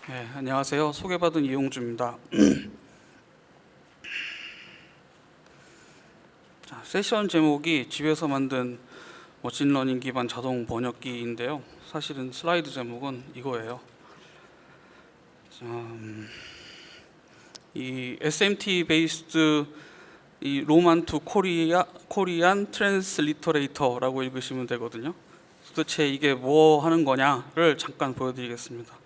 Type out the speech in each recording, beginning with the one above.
네, 안녕하세요. 소개받은 이용주입니다. 자, 세션 제목이 집에서 만든 머신러닝 기반 자동 번역기인데요. 사실은 슬라이드 제목은 이거예요. 자, 이 SMT 베이스드 이 로만 투 코리안 트랜스리터레이터라고 읽으시면 되거든요. 도대체 이게 뭐 하는 거냐를 잠깐 보여드리겠습니다.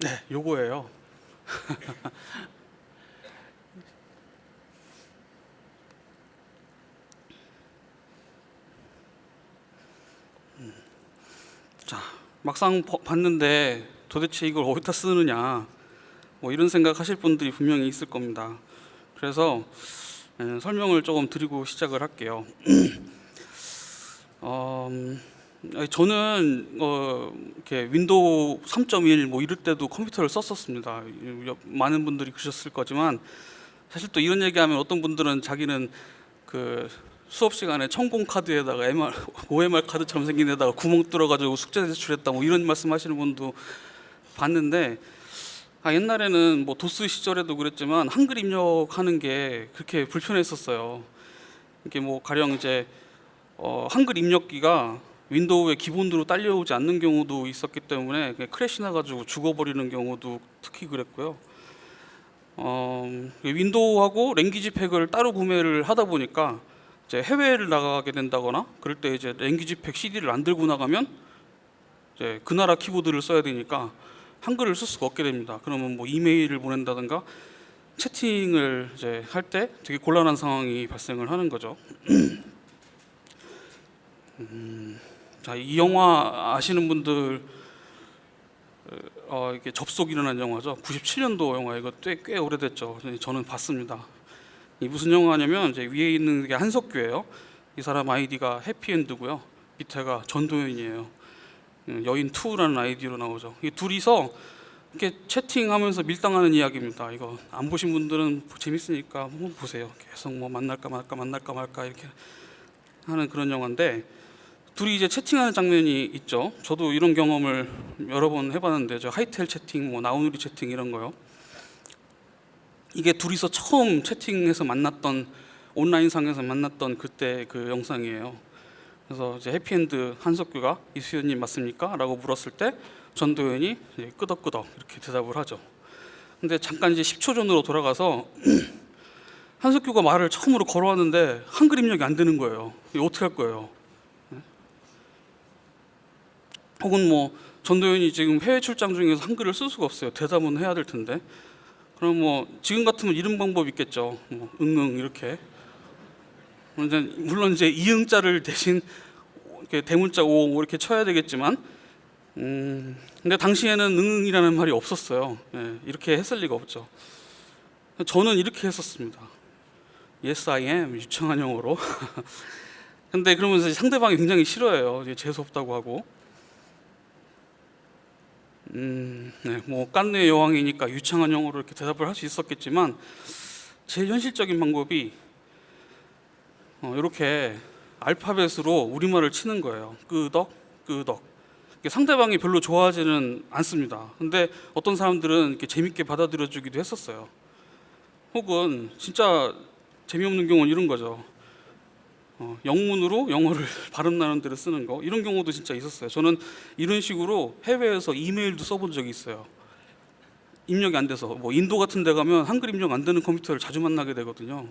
네, 요거예요. 자, 막상 봤는데 도대체 이걸 어디다 쓰느냐 뭐 이런 생각하실 분들이 분명히 있을 겁니다. 그래서 설명을 조금 드리고 시작을 할게요. 저는 이렇게 윈도우 3.1 뭐 이럴 때도 컴퓨터를 썼었습니다. 많은 분들이 그러셨을 거지만 사실 또 이런 얘기하면 어떤 분들은 자기는 그 수업 시간에 천공 카드에다가 OMR 카드처럼 생긴 데다가 구멍 뚫어가지고 숙제 제출했다 뭐 이런 말씀하시는 분도 봤는데, 옛날에는 뭐 도스 시절에도 그랬지만 한글 입력하는 게 그렇게 불편했었어요. 이게 뭐 가령 이제 한글 입력기가 윈도우에 기본으로 딸려오지 않는 경우도 있었기 때문에 크래시 나가지고 죽어버리는 경우도 특히 그랬고요. 윈도우하고 랭귀지 팩을 따로 구매를 하다 보니까 이제 해외를 나가게 된다거나 그럴 때 이제 랭귀지 팩 CD를 안 들고 나가면 이제 그 나라 키보드를 써야 되니까 한글을 쓸 수가 없게 됩니다. 그러면 뭐 이메일을 보낸다든가 채팅을 이제 할 때 되게 곤란한 상황이 발생을 하는 거죠. 자, 이 영화 아시는 분들 이게 접속 일어난 영화죠. 97년도 영화, 이거 꽤 오래됐죠. 저는 봤습니다. 이 무슨 영화냐면 이제 위에 있는 게 한석규예요. 이 사람 아이디가 해피엔드고요. 밑에가 전도연이에요. 여인 2라는 아이디로 나오죠. 이 둘이서 이렇게 채팅하면서 밀당하는 이야기입니다. 이거 안 보신 분들은 재밌으니까 한번 보세요. 계속 뭐 만날까 말까 이렇게 하는 그런 영화인데, 둘이 이제 채팅하는 장면이 있죠. 저도 이런 경험을 여러 번 해봤는데, 저 하이텔 채팅, 뭐 나우누리 채팅 이런 거요. 이게 둘이서 처음 채팅해서 만났던, 온라인상에서 만났던 그때 그 영상이에요. 그래서 이제 해피엔드 한석규가 이수연님 맞습니까? 라고 물었을 때 전도연이 끄덕끄덕 이렇게 대답을 하죠. 근데 잠깐 이제 10초 전으로 돌아가서 한석규가 말을 처음으로 걸어왔는데 한글 입력이 안 되는 거예요. 이거 어떻게 할 거예요? 혹은 뭐 전도연이 지금 해외 출장 중에서 한글을 쓸 수가 없어요. 대답은 해야 될 텐데. 그럼 뭐 지금 같으면 이런 방법 있겠죠. 뭐 응응 이렇게. 물론 이제 이응자를 대신 이렇게 대문자 오 이렇게 쳐야 되겠지만, 근데 당시에는 응응이라는 말이 없었어요. 이렇게 했을 리가 없죠. 저는 이렇게 했었습니다. Yes, I am 유창한 영어로. 근데 그러면서 상대방이 굉장히 싫어해요. 재수 없다고 하고. 뭐 깐느의 여왕이니까 유창한 영어로 이렇게 대답을 할 수 있었겠지만, 제일 현실적인 방법이 이렇게 알파벳으로 우리말을 치는 거예요. 끄덕 끄덕. 상대방이 별로 좋아하지는 않습니다. 근데 어떤 사람들은 이렇게 재밌게 받아들여주기도 했었어요. 혹은 진짜 재미없는 경우는 이런 거죠. 영문으로 영어를 발음 나는 대로 쓰는 거, 이런 경우도 진짜 있었어요. 저는 이런 식으로 해외에서 이메일도 써본 적이 있어요. 입력이 안 돼서 뭐 인도 같은 데 가면 한글 입력 안 되는 컴퓨터를 자주 만나게 되거든요.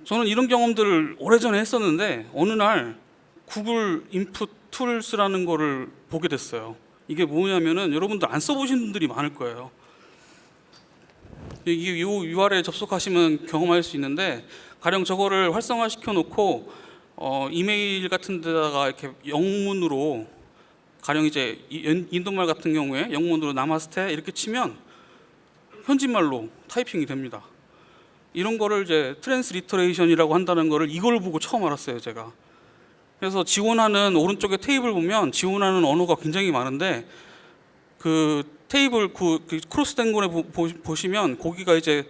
저는 이런 경험들을 오래전에 했었는데 어느 날 구글 인풋 툴스라는 거를 보게 됐어요. 이게 뭐냐면은 여러분들 안 써보신 분들이 많을 거예요. 이 URL에 접속하시면 경험할 수 있는데, 가령 저거를 활성화시켜 놓고 이메일 같은 데다가 이렇게 영문으로, 가령 이제 인도말 같은 경우에 영문으로 나마스테 이렇게 치면 현지말로 타이핑이 됩니다. 이런 거를 이제 트랜스리터레이션이라고 한다는 거를 이걸 보고 처음 알았어요, 제가. 그래서 지원하는 오른쪽에 테이블 보면 지원하는 언어가 굉장히 많은데, 그 테이블 그 크로스된 거에 보시면 거기가 이제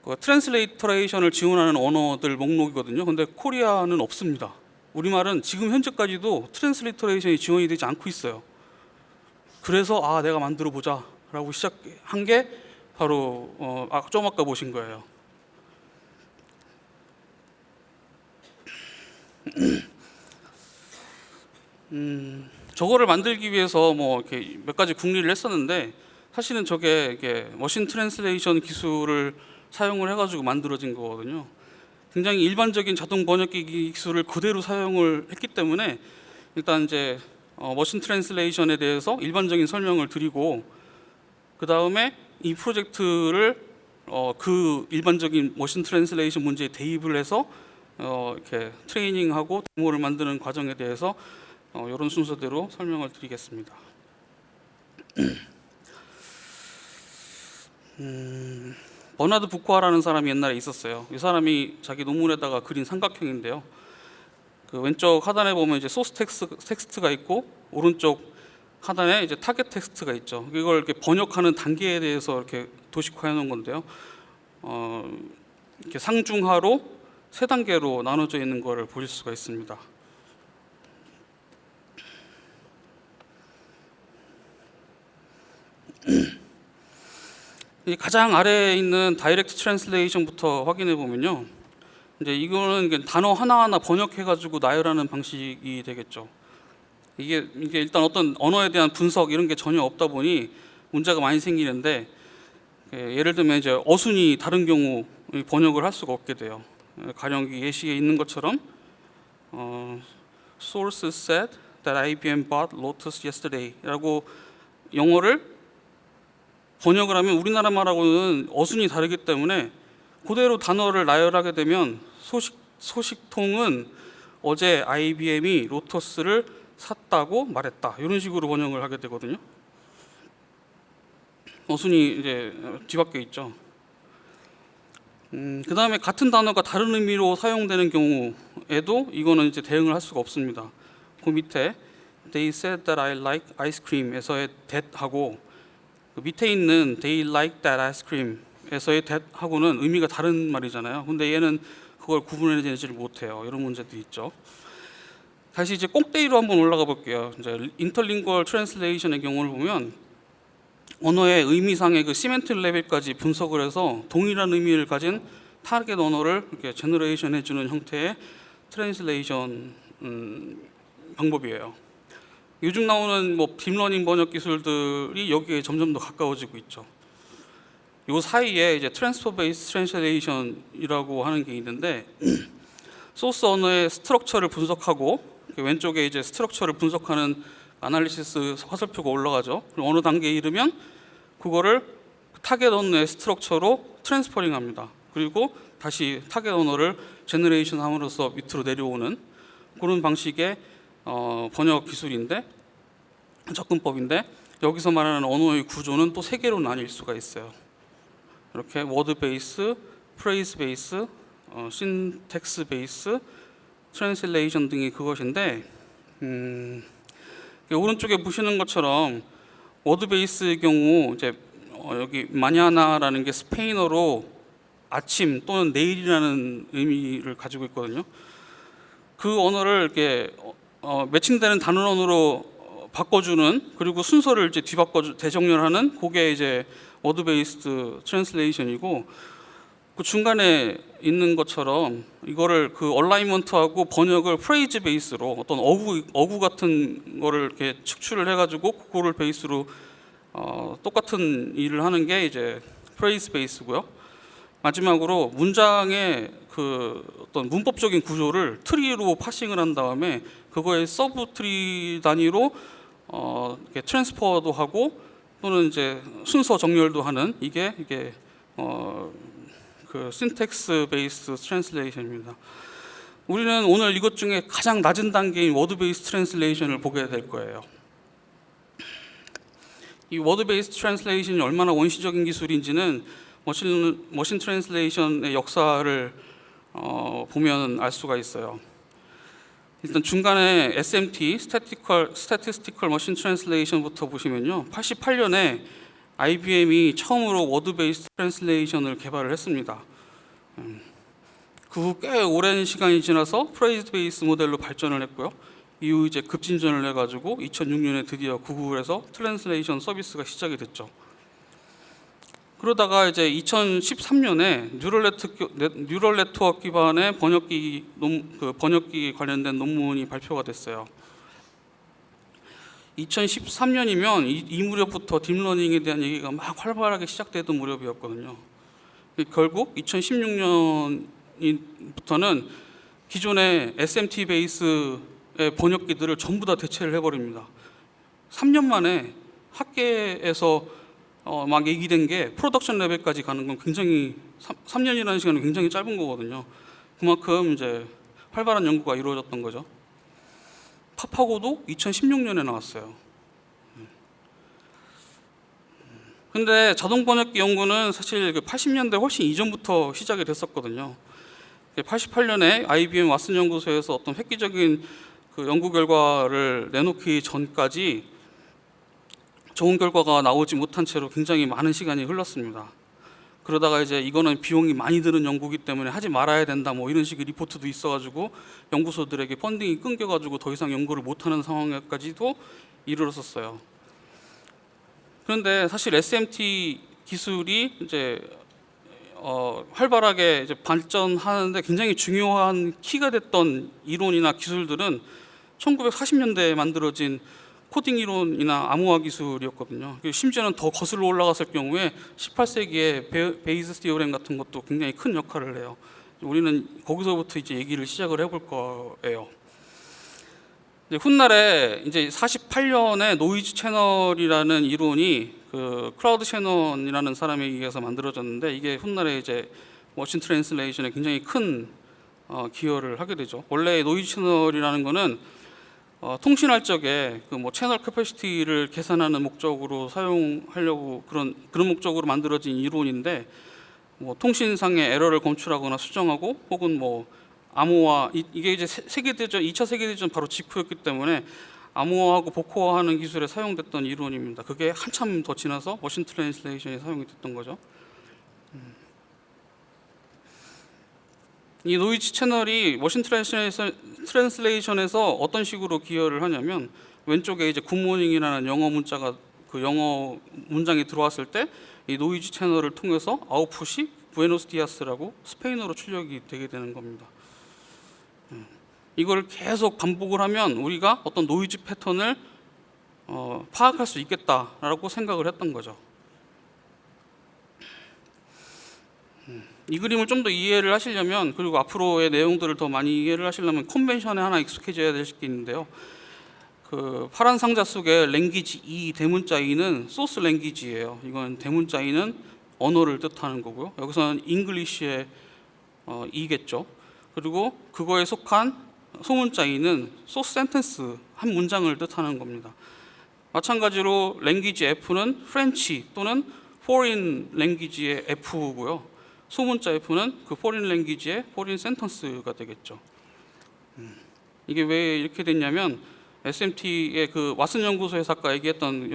그 트랜스레이터레이션을 지원하는 언어들 목록이거든요. 근데 코리아는 없습니다. 우리말은 지금 현재까지도 트랜스리터레이션이 지원이 되지 않고 있어요. 그래서 내가 만들어 보자 라고 시작한 게 바로 좀 아까 보신 거예요. 저거를 만들기 위해서 뭐 이렇게 몇 가지 궁리를 했었는데, 사실은 저게 이게 머신 트랜슬레이션 기술을 사용을 해가지고 만들어진 거거든요. 굉장히 일반적인 자동 번역기 기술을 그대로 사용을 했기 때문에, 일단 이제 머신 트랜슬레이션에 대해서 일반적인 설명을 드리고, 그 다음에 이 프로젝트를 그 일반적인 머신 트랜슬레이션 문제에 대입을 해서 이렇게 트레이닝하고 데모를 만드는 과정에 대해서 이런 순서대로 설명을 드리겠습니다. 버나드 부코아라는 사람이 옛날에 있었어요. 이 사람이 자기 논문에다가 그린 삼각형인데요. 그 왼쪽 하단에 보면 이제 소스 텍스트가 있고, 오른쪽 하단에 이제 타겟 텍스트가 있죠. 이걸 이렇게 번역하는 단계에 대해서 이렇게 도식화해 놓은 건데요. 이렇게 상중하로 세 단계로 나눠져 있는 것을 보실 수가 있습니다. 이 가장 아래에 있는 다이렉트 트랜슬레이션부터 확인해 보면요, 이제 이거는 단어 하나하나 번역해 가지고 나열하는 방식이 되겠죠. 이게 일단 어떤 언어에 대한 분석 이런 게 전혀 없다 보니 문제가 많이 생기는데, 예를 들면 이제 어순이 다른 경우 번역을 할 수가 없게 돼요. 가령 예시에 있는 것처럼 Sources said that IBM bought Lotus yesterday라고 영어를 번역을 하면 우리나라 말하고는 어순이 다르기 때문에 그대로 단어를 나열하게 되면 소식통은 어제 IBM이 로터스를 샀다고 말했다, 이런 식으로 번역을 하게 되거든요. 어순이 이제 뒤바뀌어 있죠. 그 다음에 같은 단어가 다른 의미로 사용되는 경우에도 이거는 이제 대응을 할 수가 없습니다. 그 밑에 They said that I like ice cream에서의 that 하고, 그 밑에 있는 They like that ice cream에서의 that 하고는 의미가 다른 말이잖아요. 근데 얘는 그걸 구분해내지를 못해요. 이런 문제도 있죠. 다시 이제 꼭대기로 한번 올라가 볼게요. 이제 인터링구얼 트랜슬레이션의 경우를 보면 언어의 의미상의 그 시멘트 레벨까지 분석을 해서 동일한 의미를 가진 타겟 언어를 이렇게 제너레이션 해주는 형태의 트랜슬레이션 방법이에요. 요즘 나오는 뭐 딥러닝 번역 기술들이 여기에 점점 더 가까워지고 있죠. 요 사이에 이제 트랜스퍼 베이스 트랜슬레이션이라고 하는 게 있는데, 소스 언어의 스트럭처를 분석하고, 왼쪽에 이제 스트럭처를 분석하는 아날리시스 화살표가 올라가죠. 그럼 어느 단계에 이르면 그거를 타겟 언어의 스트럭처로 트랜스퍼링합니다. 그리고 다시 타겟 언어를 제너레이션 함으로써 밑으로 내려오는 그런 방식의 번역 기술인데, 접근법인데, 여기서 말하는 언어의 구조는 또 세 개로 나뉠 수가 있어요. 이렇게 워드 베이스, 프레이즈 베이스, 신텍스 베이스, 트랜슬레이션 등이 그것인데, 오른쪽에 보시는 것처럼 워드 베이스의 경우 이제 여기 마냐나라는 게 스페인어로 아침 또는 내일이라는 의미를 가지고 있거든요. 그 언어를 이렇게 매칭되는 단원으로 바꿔주는, 그리고 순서를 이제 뒤바꿔 대정렬하는 그게 이제 워드 베이스드 트랜슬레이션이고, 그 중간에 있는 것처럼 이거를 그 얼라이먼트하고 번역을 프레이즈 베이스로 어떤 어구 같은 거를 이렇게 축출을 해가지고 그거를 베이스로 똑같은 일을 하는 게 이제 프레이즈 베이스고요. 마지막으로 문장의 그 어떤 문법적인 구조를 트리로 파싱을 한 다음에 그거의 서브 트리 단위로 이렇게 트랜스퍼도 하고 또는 이제 순서 정렬도 하는 이게 그 syntax based translation입니다. 우리는 오늘 이것 중에 가장 낮은 단계인 word based translation을 보게 될 거예요. 이 word based translation이 얼마나 원시적인 기술인지는 머신 트랜슬레이션의 역사를 보면 알 수가 있어요. 일단 중간에 SMT, Statistical Machine Translation부터 보시면요, 88년에 IBM이 처음으로 Word Based Translation을 개발을 했습니다. 그 후 꽤 오랜 시간이 지나서 Phrase Based 모델로 발전을 했고요. 이후 이제 급진전을 해가지고 2006년에 드디어 구글에서 트랜슬레이션 서비스가 시작이 됐죠. 그러다가 이제 2013년에 뉴럴 네트워크 기반의 번역기 관련된 논문이 발표가 됐어요. 2013년이면 이 무렵부터 딥러닝에 대한 얘기가 막 활발하게 시작되던 무렵이었거든요. 결국 2016년부터는 기존의 SMT 베이스의 번역기들을 전부 다 대체를 해버립니다. 3년 만에 학계에서 막 얘기된 게 프로덕션 레벨까지 가는 건 굉장히 3년이라는 시간은 굉장히 짧은 거거든요. 그만큼 이제 활발한 연구가 이루어졌던 거죠. 팝하고도 2016년에 나왔어요. 근데 자동 번역기 연구는 사실 80년대 훨씬 이전부터 시작이 됐었거든요. 88년에 IBM 왓슨 연구소에서 어떤 획기적인 그 연구 결과를 내놓기 전까지 좋은 결과가 나오지 못한 채로 굉장히 많은 시간이 흘렀습니다. 그러다가 이제 이거는 비용이 많이 드는 연구이기 때문에 하지 말아야 된다 뭐 이런 식의 리포트도 있어가지고 연구소들에게 펀딩이 끊겨가지고 더 이상 연구를 못하는 상황까지도 이르렀었어요. 그런데 사실 SMT 기술이 이제 활발하게 이제 발전하는데 굉장히 중요한 키가 됐던 이론이나 기술들은 1940년대에 만들어진 코딩 이론이나 암호화 기술이었거든요. 심지어는 더 거슬러 올라갔을 경우에 18세기에 베이스 티오렘 같은 것도 굉장히 큰 역할을 해요. 우리는 거기서부터 이제 얘기를 시작을 해볼 거예요. 훗날에 이제 48년에 노이즈 채널이라는 이론이 그 클라우드 셰넌이라는 사람에 의해서 만들어졌는데 이게 훗날에 이제 머신 트랜슬레이션에 굉장히 큰 기여를 하게 되죠. 원래 노이즈 채널이라는 거는 통신할 적에 그 뭐 채널 캐퍼시티를 계산하는 목적으로 사용하려고 그런 목적으로 만들어진 이론인데 뭐 통신상의 에러를 검출하거나 수정하고 혹은 뭐 암호화 이게 이제 세계대전 2차 세계대전 바로 직후였기 때문에 암호화하고 복호화하는 기술에 사용됐던 이론입니다. 그게 한참 더 지나서 머신 트랜슬레이션에 사용이 됐던 거죠. 이 노이즈 채널이 머신 트랜슬레이션에서 어떤 식으로 기여를 하냐면 왼쪽에 이제 굿모닝이라는 영어 문자가 그 영어 문장이 들어왔을 때 이 노이즈 채널을 통해서 아웃풋이 부에노스 디아스라고 스페인어로 출력이 되게 되는 겁니다. 이걸 계속 반복을 하면 우리가 어떤 노이즈 패턴을 파악할 수 있겠다라고 생각을 했던 거죠. 이 그림을 좀 더 이해를 하시려면 그리고 앞으로의 내용들을 더 많이 이해를 하시려면 컨벤션에 하나 익숙해져야 될 게 있는데요. 그 파란 상자 속에 랭귀지 E 대문자 E는 소스 랭귀지예요. 이건 대문자 E는 언어를 뜻하는 거고요. 여기서는 잉글리시의 E겠죠. 그리고 그거에 속한 소문자 E는 소스 센텐스 한 문장을 뜻하는 겁니다. 마찬가지로 랭귀지 F는 프렌치 또는 포린 랭귀지의 F고요. 소문자 F는 그 포린 랭귀지의 포린 센턴스가 되겠죠. 이게 왜 이렇게 됐냐면 SMT의 그 왓슨 연구소에서 아까 얘기했던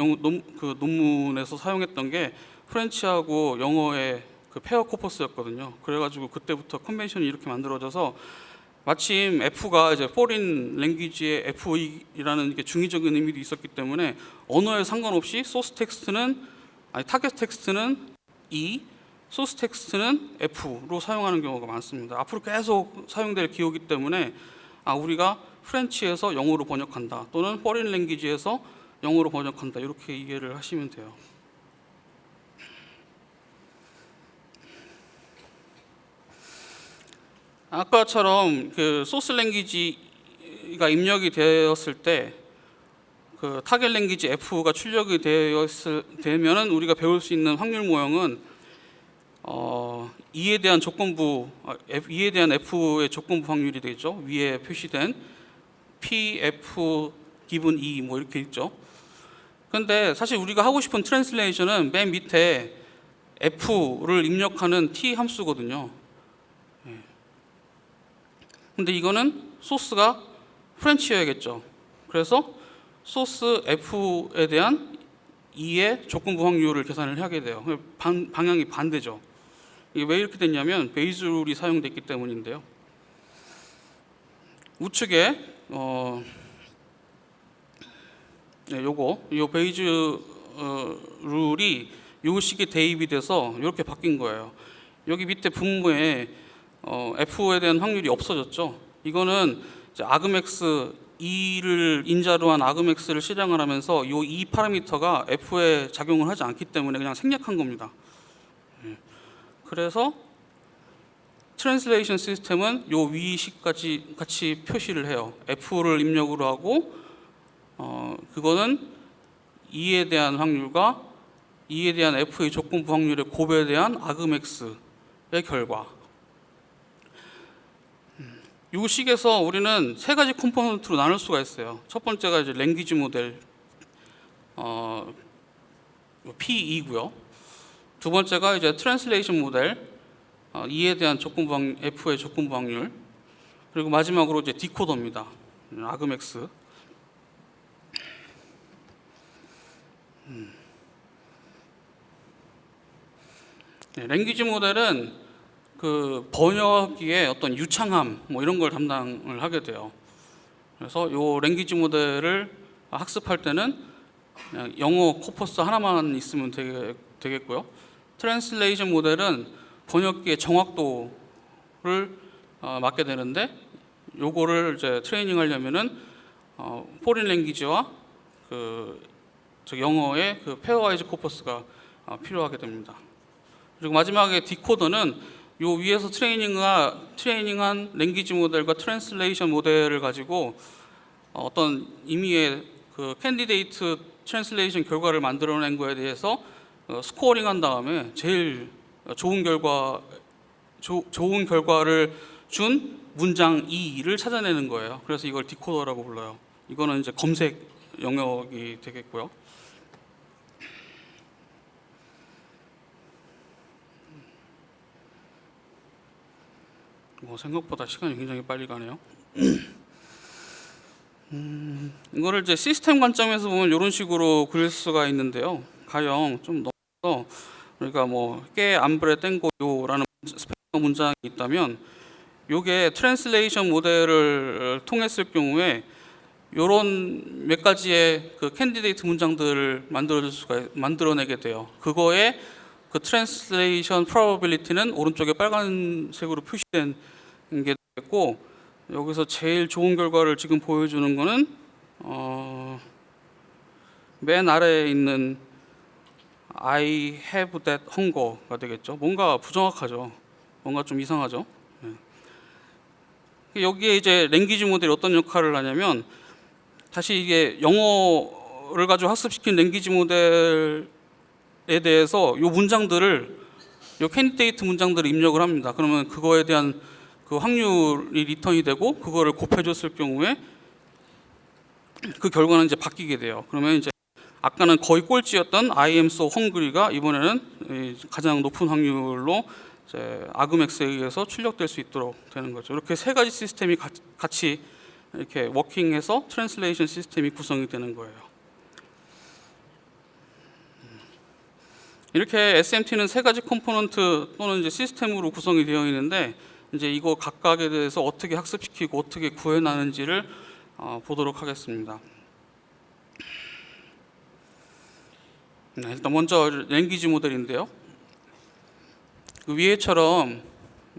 그 논문에서 사용했던 게 프렌치하고 영어의 그 페어 코퍼스였거든요. 그래가지고 그때부터 컨벤션이 이렇게 만들어져서 마침 F가 이제 포린 랭귀지의 F이라는 게 중의적인 의미도 있었기 때문에 언어에 상관없이 소스 텍스트는 타겟 텍스트는 E, 소스 텍스트는 F로 사용하는 경우가 많습니다. 앞으로 계속 사용될 기호이기 때문에 우리가 프렌치에서 영어로 번역한다 또는 포린 랭귀지에서 영어로 번역한다 이렇게 이해를 하시면 돼요. 아까처럼 그 소스 랭귀지가 입력이 되었을 때 그 타겟 랭귀지 F가 출력이 되면은 우리가 배울 수 있는 확률 모형은 2에 대한 조건부 2에 대한 F의 조건부 확률이 되겠죠. 위에 표시된 PF 기분 2 뭐 이렇게 있죠. 근데 사실 우리가 하고 싶은 트랜슬레이션은 맨 밑에 F를 입력하는 T 함수거든요. 근데 이거는 소스가 프렌치여야겠죠. 그래서 소스 F에 대한 2의 조건부 확률을 계산을 하게 돼요. 방향이 반대죠. 이게 왜 이렇게 됐냐면 베이즈 룰이 사용됐기 때문인데요. 우측에 요 베이즈 룰이 요 식에 대입이 돼서 이렇게 바뀐 거예요. 여기 밑에 분모에 F에 대한 확률이 없어졌죠. 이거는 이제 아그맥스 2를 인자로 한 아그맥스를 실행을 하면서 요 2 파라미터가 F에 작용을 하지 않기 때문에 그냥 생략한 겁니다. 그래서 트랜슬레이션 시스템은 요 위식까지 같이 표시를 해요. F를 입력으로 하고 그거는 2에 대한 확률과 2에 대한 F의 조건부 확률의 곱에 대한 아그맥스의 결과. 이 식에서 우리는 세 가지 컴포넌트로 나눌 수가 있어요. 첫 번째가 이제 랭귀지 모델 P2고요. 두 번째가 이제 트랜슬레이션 모델 2에 대한 조건부 F의 조건부 확률. 그리고 마지막으로 이제 디코더입니다. 아그맥스. 랭귀지 모델은 그 번역기의 어떤 유창함 뭐 이런 걸 담당을 하게 돼요. 그래서 요 랭귀지 모델을 학습할 때는 그냥 영어 코퍼스 하나만 있으면 되겠고요. 트랜슬레이션 모델은 번역기의 정확도를 맞게 되는데 요거를 이제 트레이닝 하려면은 포린 랭귀지와 그 영어의 그 페어와이즈 코퍼스가 필요하게 됩니다. 그리고 마지막에 디코더는 요 위에서 트레이닝한 랭귀지 모델과 트랜슬레이션 모델을 가지고 어떤 임의의 그 캔디데이트 트랜슬레이션 결과를 만들어낸 거에 대해서 스코어링한 다음에 제일 좋은 결과를 준 문장 2를 찾아내는 거예요. 그래서 이걸 디코더라고 불러요. 이거는 이제 검색 영역이 되겠고요. 생각보다 시간이 굉장히 빨리 가네요. 이거를 이제 시스템 관점에서 보면 이런 식으로 그릴 수가 있는데요. 가령 좀 넣어서 그러니까 뭐 깨 암브레 땡고요라는 스페인어 문장이 있다면 요게 트랜슬레이션 모델을 통했을 경우에 요런 몇 가지의 그 캔디데이트 문장들을 만들어내게 돼요. 그거에 그 트랜슬레이션 프로바빌리티는 오른쪽에 빨간색으로 표시된 게 되겠고, 여기서 제일 좋은 결과를 지금 보여주는 거는 맨 아래에 있는 I have that hunger가 되겠죠. 뭔가 부정확하죠. 뭔가 좀 이상하죠. 여기에 이제 랭귀지 모델이 어떤 역할을 하냐면, 다시 이게 영어를 가지고 학습시킨 랭귀지 모델에 대해서 요 문장들을, 요 캔디데이트 문장들을 입력을 합니다. 그러면 그거에 대한 그 확률이 리턴이 되고, 그거를 곱해줬을 경우에 그 결과는 이제 바뀌게 돼요. 그러면 이제 아까는 거의 꼴찌였던 I am so hungry가 이번에는 가장 높은 확률로 이제 아그맥스에 의해서 출력될 수 있도록 되는 거죠. 이렇게 세 가지 시스템이 같이 이렇게 워킹해서 트랜슬레이션 시스템이 구성이 되는 거예요. 이렇게 SMT는 세 가지 컴포넌트 또는 이제 시스템으로 구성이 되어 있는데, 이제 이거 각각에 대해서 어떻게 학습시키고 어떻게 구현하는지를 보도록 하겠습니다. 일단 먼저 랭귀지 모델인데요. 그 위에처럼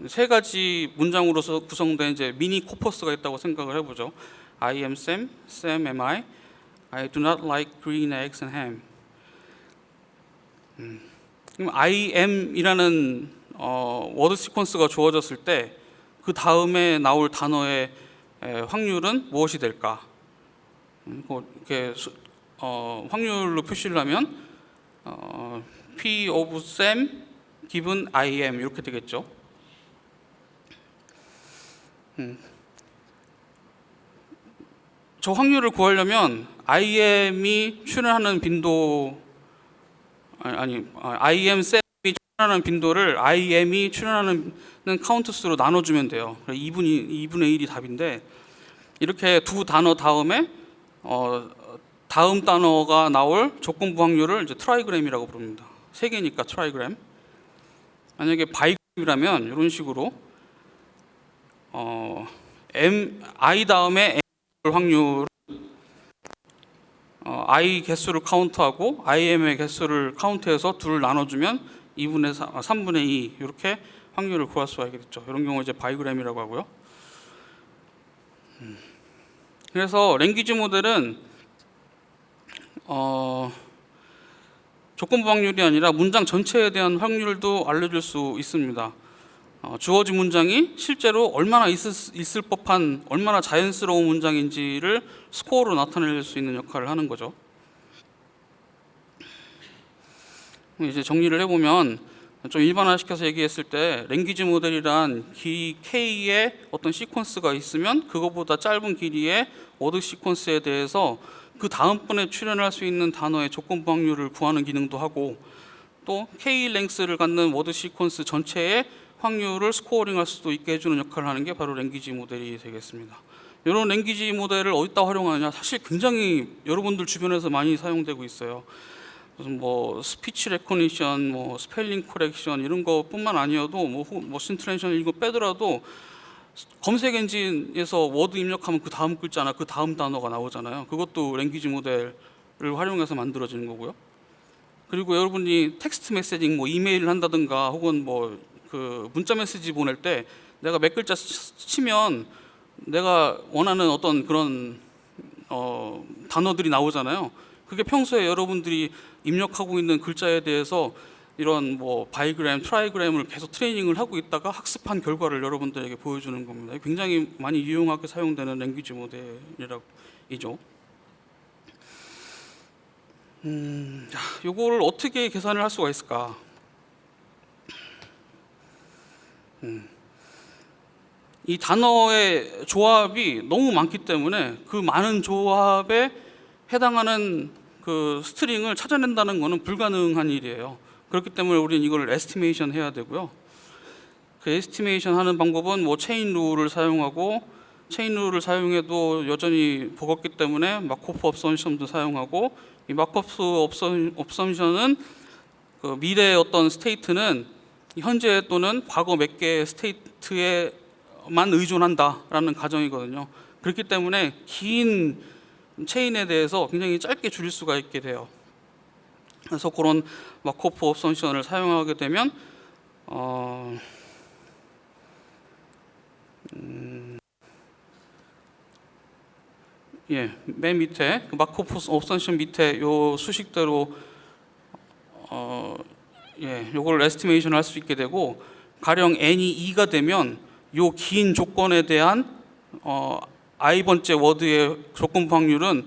세 가지 문장으로서 구성된 이제 미니 코퍼스가 있다고 생각을 해보죠. I am Sam, Sam am I do not like green eggs and ham. 그럼 I am이라는 워드 시퀀스가 주어졌을 때 그 다음에 나올 단어의 확률은 무엇이 될까? 이렇게 확률로 표시를 하면 P of SAM given IM 이렇게 되겠죠. 저 확률을 구하려면 IM이 출현하는 빈도 IM SAM이 출현하는 빈도를 IM이 출현하는 카운트 수로 나눠주면 돼요. 2분의 1이 답인데, 이렇게 두 단어 다음에 다음 단어가 나올 조건부 확률을 이제 트라이그램이라고 부릅니다. 세 개니까 트라이그램. 만약에 바이그램이라면 이런 식으로 I 다음에 M 확률 I 개수를 카운트하고 IM의 개수를 카운트해서 둘 나눠주면 3분의 2 이렇게 확률을 구할 수가 있겠죠. 이런 경우 이제 바이그램이라고 하고요. 그래서 랭귀지 모델은 조건부 확률이 아니라 문장 전체에 대한 확률도 알려줄 수 있습니다. 주어진 문장이 실제로 얼마나 있을 법한, 얼마나 자연스러운 문장인지를 스코어로 나타낼 수 있는 역할을 하는 거죠. 이제 정리를 해보면, 좀 일반화시켜서 얘기했을 때 랭귀지 모델이란 길이 K의 어떤 시퀀스가 있으면 그거보다 짧은 길이의 워드 시퀀스에 대해서 그 다음번에 출현할 수 있는 단어의 조건부 확률을 구하는 기능도 하고, 또 K 랭스를 갖는 워드 시퀀스 전체의 확률을 스코어링할 수도 있게 해주는 역할을 하는 게 바로 랭귀지 모델이 되겠습니다. 이런 랭귀지 모델을 어디다 활용하느냐, 사실 굉장히 여러분들 주변에서 많이 사용되고 있어요. 무슨 뭐 스피치 레코니션, 뭐 스펠링 코렉션 이런 것뿐만 아니어도 뭐 신트레이션 이거 빼더라도 검색 엔진에서 워드 입력하면 그 다음 글자나 그 다음 단어가 나오잖아요. 그것도 랭귀지 모델을 활용해서 만들어지는 거고요. 그리고 여러분이 텍스트 메시징, 뭐 이메일을 한다든가 혹은 뭐 그 문자 메시지 보낼 때 내가 몇 글자 치면 내가 원하는 어떤 그런 단어들이 나오잖아요. 그게 평소에 여러분들이 입력하고 있는 글자에 대해서 이런 뭐 바이그램, 트라이그램을 계속 트레이닝을 하고 있다가 학습한 결과를 여러분들에게 보여주는 겁니다. 굉장히 많이 유용하게 사용되는 랭귀지 모델이죠. 이거를 어떻게 계산을 할 수가 있을까? 이 단어의 조합이 너무 많기 때문에 그 많은 조합에 해당하는 그 스트링을 찾아낸다는 것은 불가능한 일이에요. 그렇기 때문에 우리는 이걸 에스티메이션 해야 되고요. 그 에스티메이션 하는 방법은 뭐 체인 룰을 사용하고, 체인 룰을 사용해도 여전히 버겁기 때문에 마코프 업섬션도 사용하고, 이 마코프 업섬션은 그 미래의 어떤 스테이트는 현재 또는 과거 몇 개의 스테이트에만 의존한다라는 가정이거든요. 그렇기 때문에 긴 체인에 대해서 굉장히 짧게 줄일 수가 있게 돼요. 그래서 그런 마코프 업섬션을 사용하게 되면 맨 밑에 마코프 업섬션 밑에 요 수식대로 요걸 에스티메이션 할 수 있게 되고, 가령 n이 2가 되면 요 긴 조건에 대한 i번째 워드의 조건부 확률은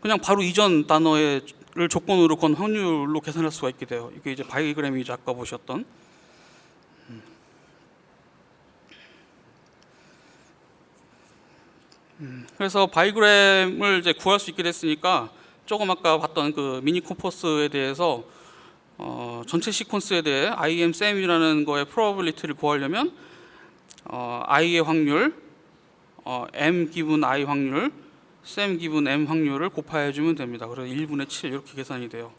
그냥 바로 이전 단어를 조건으로 건 확률로 계산할 수가 있게 돼요. 이게 이제 바이그램이죠, 아까 보셨던. 그래서 바이그램을 이제 구할 수 있게 됐으니까 조금 아까 봤던 그 미니 콤퍼스에 대해서 전체 시퀀스에 대해 IM SAM이라는 거의 probability를 구하려면 I의 확률, M 기분 I 확률, SAM 기분 M 확률을 곱해 주면 됩니다. 그래서 1분의 7 이렇게 계산이 돼요.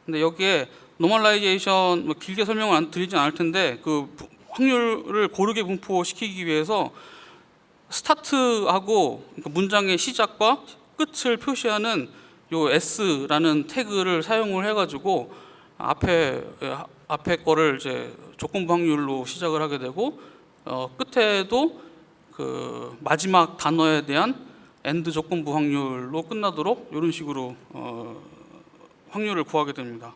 근데 여기에 노멀라이제이션 뭐 길게 설명을 드리진 않을 텐데, 그 확률을 고르게 분포시키기 위해서 스타트하고, 그러니까 문장의 시작과 끝을 표시하는 요 S라는 태그를 사용을 해가지고 앞에 거를 이제 조건부 확률로 시작을 하게 되고, 끝에도 그 마지막 단어에 대한 엔드 조건부 확률로 끝나도록 이런 식으로 확률을 구하게 됩니다.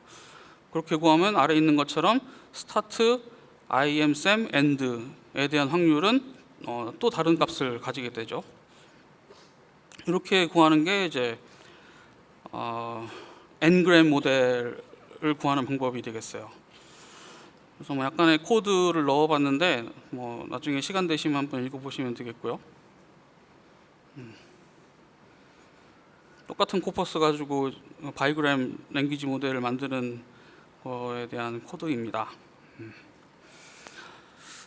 그렇게 구하면 아래 있는 것처럼 스타트, IM, SAM, END에 대한 확률은 또 다른 값을 가지게 되죠. 이렇게 구하는 게 이제 ngram 모델을 구하는 방법이 되겠어요. 그래서 뭐 약간의 코드를 넣어봤는데 뭐 나중에 시간 되시면 한번 읽어보시면 되겠고요. 똑같은 코퍼스 가지고 바이그램 랭귀지 모델을 만드는 거에 대한 코드입니다.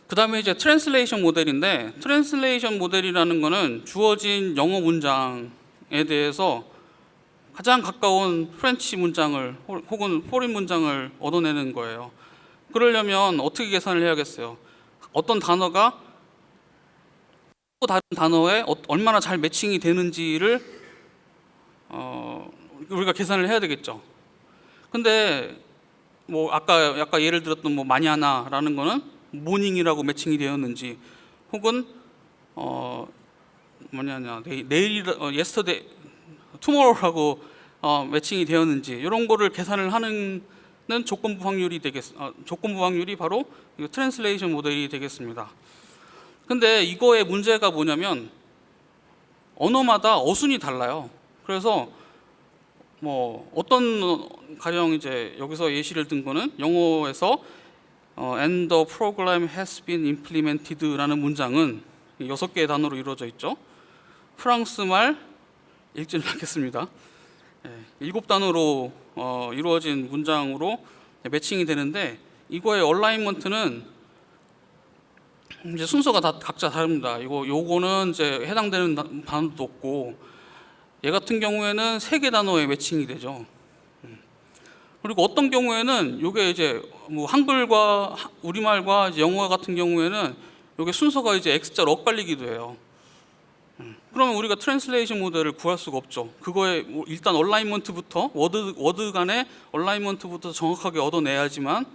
그 다음에 이제 트랜슬레이션 모델인데, 트랜슬레이션 모델이라는 거는 주어진 영어 문장에 대해서 가장 가까운 프렌치 문장을 혹은 포린 문장을 얻어내는 거예요. 그러려면 어떻게 계산을 해야겠어요? 어떤 단어가 또 다른 단어에 얼마나 잘 매칭이 되는지를 우리가 계산을 해야 되겠죠. 근데 뭐 아까 예를 들었던 뭐 마냐나라는 거는 모닝이라고 매칭이 되었는지, 혹은 내일 yesterday, tomorrow라고 매칭이 되었는지, 이런 거를 계산을 하는 조건부 확률이 조건부 확률이 바로 트랜슬레이션 모델이 되겠습니다. 근데 이거의 문제가 뭐냐면 언어마다 어순이 달라요. 그래서 뭐 어떤, 가령 이제 여기서 예시를 든 거는 영어에서 and the program has been implemented라는 문장은 6개의 단어로 이루어져 있죠. 프랑스 말 읽지는 않겠습니다. 7단어로 이루어진 문장으로 매칭이 되는데, 이거의 얼라인먼트는 이제 순서가 다 각자 다릅니다. 요거는 이제 해당되는 단어도 없고, 얘 같은 경우에는 3개 단어에 매칭이 되죠. 그리고 어떤 경우에는 요게 이제 뭐 한글과 우리말과 이제 영어 같은 경우에는 요게 순서가 이제 X자로 엇갈리기도 해요. 그러면 우리가 트랜슬레이션 모델을 구할 수가 없죠. 그거에 일단 얼라인먼트부터 워드 간의 얼라인먼트부터 정확하게 얻어내야지만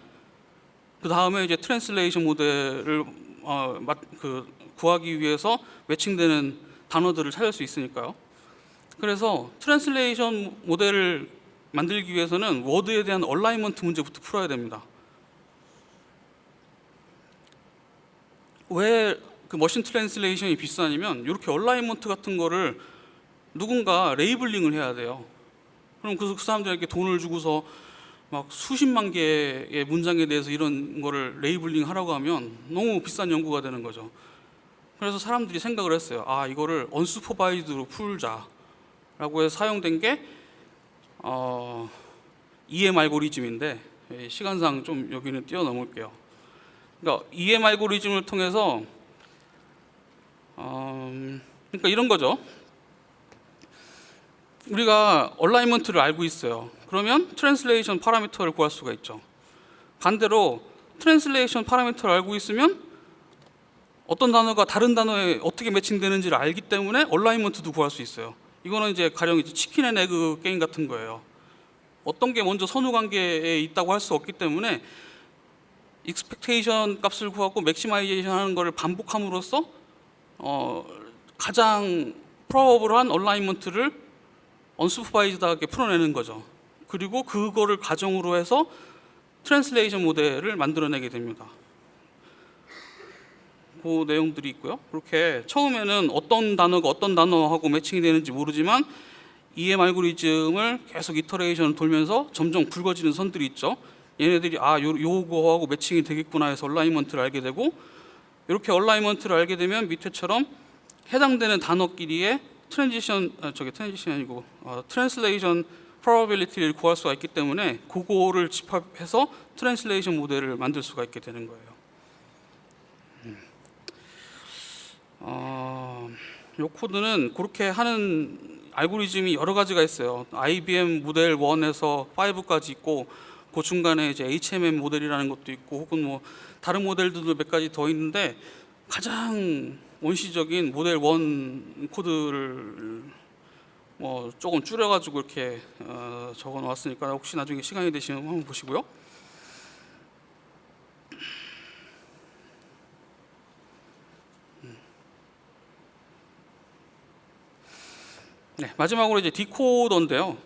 그 다음에 이제 트랜슬레이션 모델을 구하기 위해서 매칭되는 단어들을 찾을 수 있으니까요. 그래서 트랜슬레이션 모델을 만들기 위해서는 워드에 대한 얼라인먼트 문제부터 풀어야 됩니다. 왜 그 머신 트랜슬레이션이 비싸냐면, 이렇게 얼라인먼트 같은 거를 누군가 레이블링을 해야 돼요. 그럼 그 사람들에게 돈을 주고서 막 수십만 개의 문장에 대해서 이런 거를 레이블링 하라고 하면 너무 비싼 연구가 되는 거죠. 그래서 사람들이 생각을 했어요. 이거를 언슈퍼바이드로 풀자라고 해서 사용된 게 EM 알고리즘인데, 시간상 좀 여기는 뛰어넘을게요. 그러니까 EM 알고리즘을 통해서 그러니까 이런 거죠. 우리가 얼라인먼트를 알고 있어요. 그러면 트랜슬레이션 파라미터를 구할 수가 있죠. 반대로 트랜슬레이션 파라미터를 알고 있으면 어떤 단어가 다른 단어에 어떻게 매칭되는지를 알기 때문에 얼라인먼트도 구할 수 있어요. 이거는 이제 가령 이제 치킨 앤 에그 게임 같은 거예요. 어떤 게 먼저 선후 관계에 있다고 할 수 없기 때문에 익스펙테이션 값을 구하고 맥시마이제이션 하는 거를 반복함으로써 가장 프로버블한 얼라인먼트를 언슈퍼바이즈드하게 풀어내는 거죠. 그리고 그거를 가정으로 해서 트랜슬레이션 모델을 만들어내게 됩니다. 그 내용들이 있고요. 그렇게 처음에는 어떤 단어가 어떤 단어하고 매칭이 되는지 모르지만 EM 알고리즘을 계속 이터레이션을 돌면서 점점 굵어지는 선들이 있죠. 얘네들이 요거하고 매칭이 되겠구나 해서 얼라인먼트를 알게 되고, 이렇게 얼라인먼트를 알게 되면 밑에처럼 해당되는 단어끼리의 트랜슬레이션 프로바빌리티를 구할 수가 있기 때문에 그거를 집합해서 트랜슬레이션 모델을 만들 수가 있게 되는 거예요. 이 코드는 그렇게 하는 알고리즘이 여러 가지가 있어요. IBM 모델 1에서 5까지 있고, 그 중간에 이제 HMM 모델이라는 것도 있고, 혹은 뭐 다른 모델들도 몇 가지 더 있는데, 가장 원시적인 모델 1 코드를 뭐 조금 줄여가지고 이렇게 적어 놓았으니까 혹시 나중에 시간이 되시면 한번 보시고요. 네, 마지막으로 이제 디코더인데요.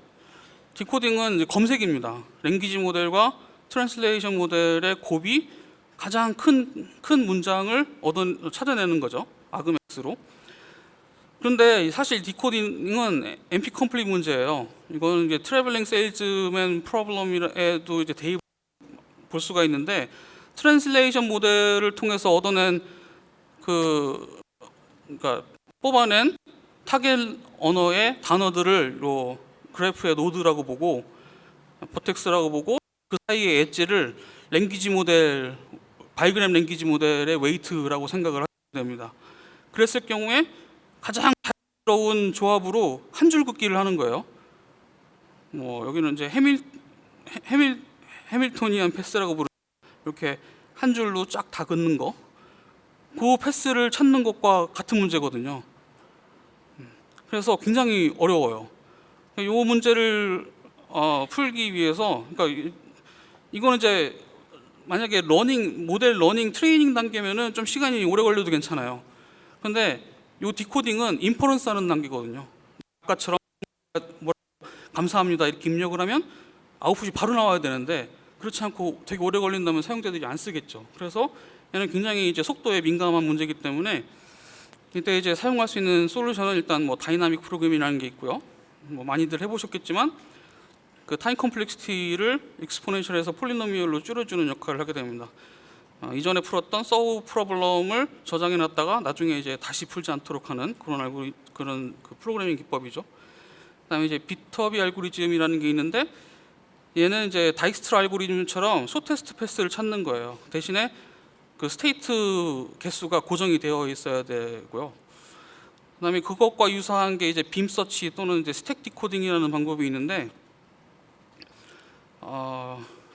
디코딩은 이제 검색입니다. 랭귀지 모델과 트랜슬레이션 모델의 곱이 가장 큰 문장을 찾아내는 거죠. 아그맥스로. 그런데 사실 디코딩은 NP 컴플릿 문제예요. 이거는 이제 트래블링 세일즈맨 프로블럼에도 이제 대입 볼 수가 있는데, 트랜슬레이션 모델을 통해서 얻어낸 그러니까 뽑아낸 타겟 언어의 단어들을 요 그래프의 노드라고 보고 버텍스라고 보고, 그 사이의 엣지를 랭귀지 모델, 바이그램 랭귀지 모델의 웨이트라고 생각을 하게 됩니다. 그랬을 경우에 가장 자유로운 조합으로 한 줄 긋기를 하는 거예요. 뭐 여기는 이제 해밀토니안 패스라고 부르는, 이렇게 한 줄로 쫙 다 긋는 거, 그 패스를 찾는 것과 같은 문제거든요. 그래서 굉장히 어려워요. 이 문제를 풀기 위해서, 그러니까 이거는 이제 만약에 모델 러닝 트레이닝 단계면은 좀 시간이 오래 걸려도 괜찮아요. 근데 이 디코딩은 인퍼런스 하는 단계거든요. 아까처럼 감사합니다 이렇게 입력을 하면 아웃풋이 바로 나와야 되는데, 그렇지 않고 되게 오래 걸린다면 사용자들이 안 쓰겠죠. 그래서 얘는 굉장히 이제 속도에 민감한 문제이기 때문에, 이때 이제 사용할 수 있는 솔루션은 일단 뭐 다이나믹 프로그램이라는 게 있고요. 뭐 많이들 해보셨겠지만 그 타임 컴플렉시티를 익스포넨셜에서 폴리노미얼로 줄여주는 역할을 하게 됩니다. 이전에 풀었던 서브 프로블럼을 저장해 놨다가 나중에 이제 다시 풀지 않도록 하는 그런 그 프로그래밍 기법이죠. 그다음에 이제 비터비 알고리즘이라는 게 있는데, 얘는 이제 다익스트라 알고리즘처럼 소테스트 패스를 찾는 거예요. 대신에 그 스테이트 개수가 고정이 되어 있어야 되고요. 그다음에 그것과 유사한 게 이제 빔 서치 또는 이제 스택 디코딩이라는 방법이 있는데,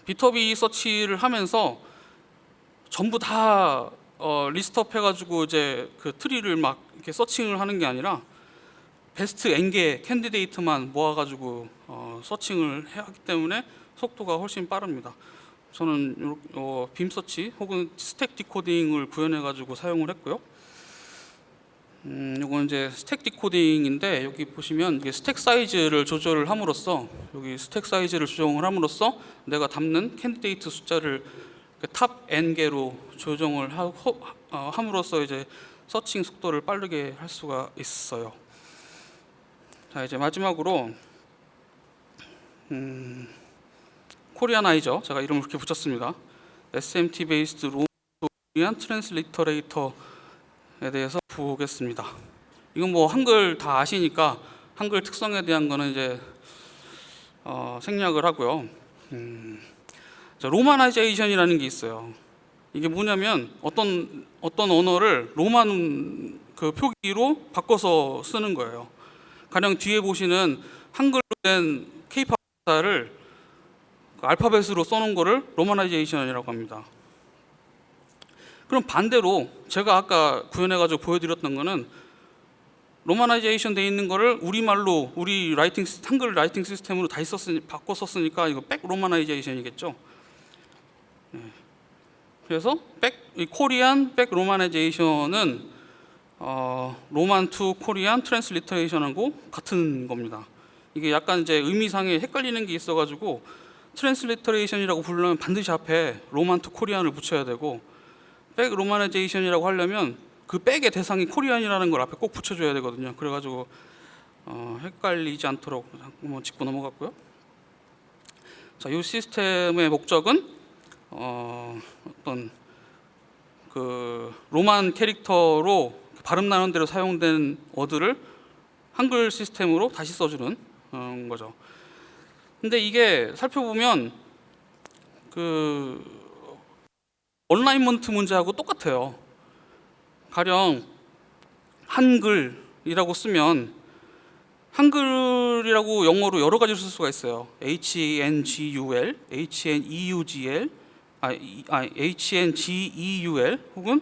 비터비 서치를 하면서 전부 다 리스트업 해가지고 이제 그 트리를 막 이렇게 서칭을 하는 게 아니라 베스트 n개 캔디데이트만 모아가지고 서칭을 하기 때문에 속도가 훨씬 빠릅니다. 저는 빔 서치 혹은 스택 디코딩을 구현해가지고 사용을 했고요. 이건 이제 스택 디코딩인데, 여기 보시면 이게 스택 사이즈를 조절을 함으로써, 여기 스택 사이즈를 조정을 함으로써 내가 담는 캔디데이트 숫자를 탑 n개로 조정을 함으로써 이제 서칭 속도를 빠르게 할 수가 있어요. 자, 이제 마지막으로 코리아나이저, 제가 이름을 그렇게 붙였습니다. SMT 베이스드 로만 트랜슬리터레이터에 대해서 보겠습니다. 이건 뭐 한글 다 아시니까 한글 특성에 대한 거는 이제 생략을 하고요. 로마나이제이션이라는 게 있어요. 이게 뭐냐면 어떤 언어를 로만 그 표기로 바꿔서 쓰는 거예요. 가령 뒤에 보시는 한글로 된 K-팝을 알파벳으로 써놓은 거를 로마나이제이션이라고 합니다. 그럼 반대로 제가 아까 구현해가지고 보여드렸던 거는 로마나이제이션 돼 있는 거를 우리말로, 우리 한글 라이팅 시스템으로 바꿔 썼으니까 이거 백 로마나이제이션이겠죠. 그래서 코리안 백 로마나이제이션은 로만 투 코리안 트랜슬리터레이션하고 같은 겁니다. 이게 약간 이제 의미상에 헷갈리는 게 있어가지고 트랜슬리터레이션이라고 부르려면 반드시 앞에 로만 투 코리안을 붙여야 되고, 백 로마나이제이션이라고 하려면 그 백의 대상이 코리안이라는 걸 앞에 꼭 붙여줘야 되거든요. 그래가지고 헷갈리지 않도록 한번 짚고 넘어갔고요. 자, 이 시스템의 목적은 어떤 그 로만 캐릭터로 발음 나는 대로 사용된 워드를 한글 시스템으로 다시 써주는 거죠. 근데 이게 살펴보면 그 얼라인먼트 문제하고 똑같아요. 가령 한글이라고 쓰면 한글이라고 영어로 여러 가지로 쓸 수가 있어요. HNGUL, HNEUGL, HNGEUL 혹은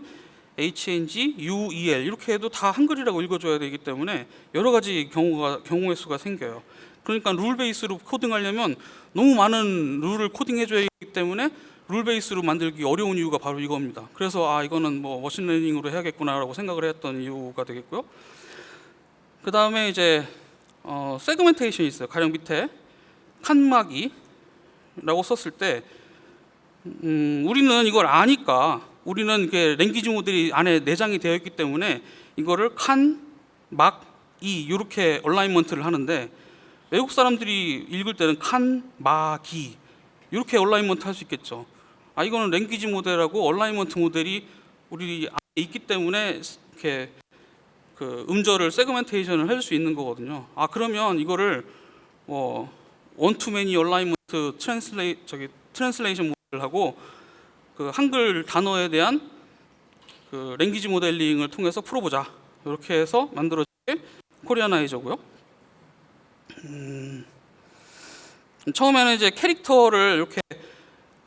HNGUEL 이렇게 해도 다 한글이라고 읽어줘야 되기 때문에 여러 가지 경우의 수가 생겨요. 그러니까 룰 베이스로 코딩하려면 너무 많은 룰을 코딩해줘야 하기 때문에 룰 베이스로 만들기 어려운 이유가 바로 이겁니다. 그래서 이거는 뭐 머신러닝으로 해야겠구나라고 생각을 했던 이유가 되겠고요. 그 다음에 이제 세그멘테이션이 있어요. 가령 밑에 칸막이라고 썼을 때 우리는 이걸 아니까, 우리는 이게 랭귀지 모델이 안에 내장이 되어 있기 때문에 이거를 칸, 막, 이렇게 얼라인먼트를 하는데 외국 사람들이 읽을 때는 칸, 마, 기 이렇게 얼라인먼트 할 수 있겠죠. 이거는 랭귀지 모델하고 얼라인먼트 모델이 우리 안에 있기 때문에 이렇게 그 음절을 세그멘테이션을 할 수 있는 거거든요. 그러면 이거를 뭐 원투매니 얼라인먼트 트랜슬레이션 모델하고 그 한글 단어에 대한 그 랭귀지 모델링을 통해서 풀어보자. 이렇게 해서 만들어진 게 코리아나이저고요. 처음에는 이제 캐릭터를 이렇게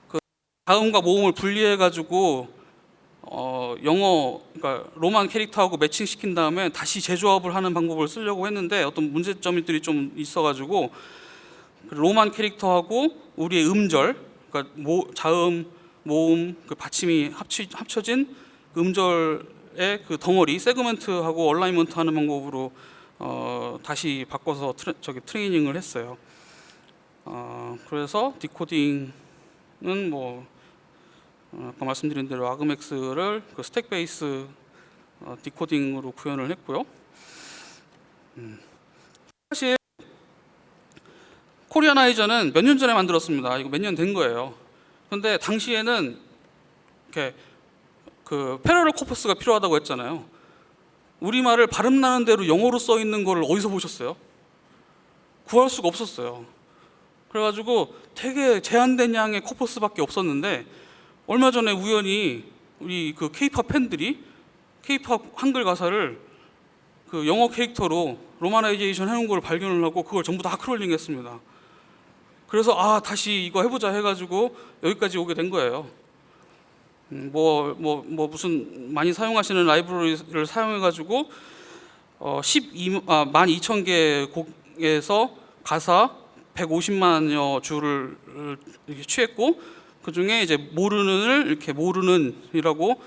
그 다음과 모음을 분리해 가지고 영어 그러니까 로만 캐릭터하고 매칭 시킨 다음에 다시 재조합을 하는 방법을 쓰려고 했는데 어떤 문제점들이 좀 있어가지고 로만 캐릭터하고 우리의 음절 그러니까 자음, 모음, 그 받침이 합쳐진 음절의 그 덩어리 세그멘트하고 얼라인먼트 하는 방법으로 다시 바꿔서 트레이닝을 했어요. 그래서 디코딩은 뭐 아까 말씀드린 대로 아그맥스를 그 스택 베이스 디코딩으로 구현을 했고요. 사실 코리아나이저는 몇 년 전에 만들었습니다. 이거 몇 년 된 거예요. 그런데 당시에는 이렇게 그 패러럴 코퍼스가 필요하다고 했잖아요. 우리말을 발음 나는 대로 영어로 써 있는 거를 어디서 보셨어요? 구할 수가 없었어요. 그래가지고 되게 제한된 양의 코퍼스밖에 없었는데 얼마 전에 우연히 우리 그 케이팝 팬들이 케이팝 한글 가사를 그 영어 캐릭터로 로마나이제이션 해놓은 걸 발견을 하고 그걸 전부 다 크롤링 했습니다. 그래서 다시 이거 해보자 해가지고 여기까지 오게 된 거예요. 무슨 많이 사용하시는 라이브러리를 사용해가지고 12,000개 곡에서 가사 150만여 줄을 이렇게 취했고 그 중에 이제 모르는을 이렇게 모르는이라고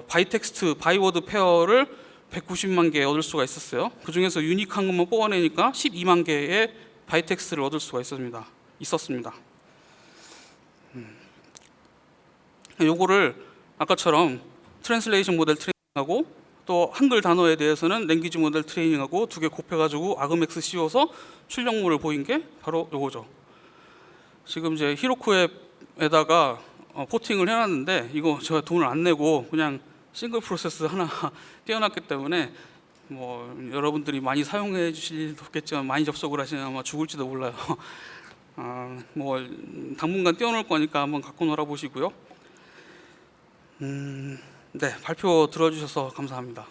바이텍스트 바이워드 페어를 190만 개 얻을 수가 있었어요. 그 중에서 유니크한 것만 뽑아내니까 12만 개의 바이텍스트를 얻을 수가 있었습니다. 요거를 아까처럼 트랜슬레이션 모델 트레이닝하고 또 한글 단어에 대해서는 랭귀지 모델 트레이닝하고 두 개 곱해가지고 아그맥스 씌워서 출력물을 보인 게 바로 요거죠. 지금 이제 히로쿠 앱에다가 포팅을 해놨는데 이거 제가 돈을 안 내고 그냥 싱글 프로세스 하나 띄워놨기 때문에 뭐 여러분들이 많이 사용해 주실 일도 없겠지만 많이 접속을 하시면 아마 죽을지도 몰라요. 뭐 당분간 띄워놓을 거니까 한번 갖고 놀아 보시고요. 네, 발표 들어주셔서 감사합니다.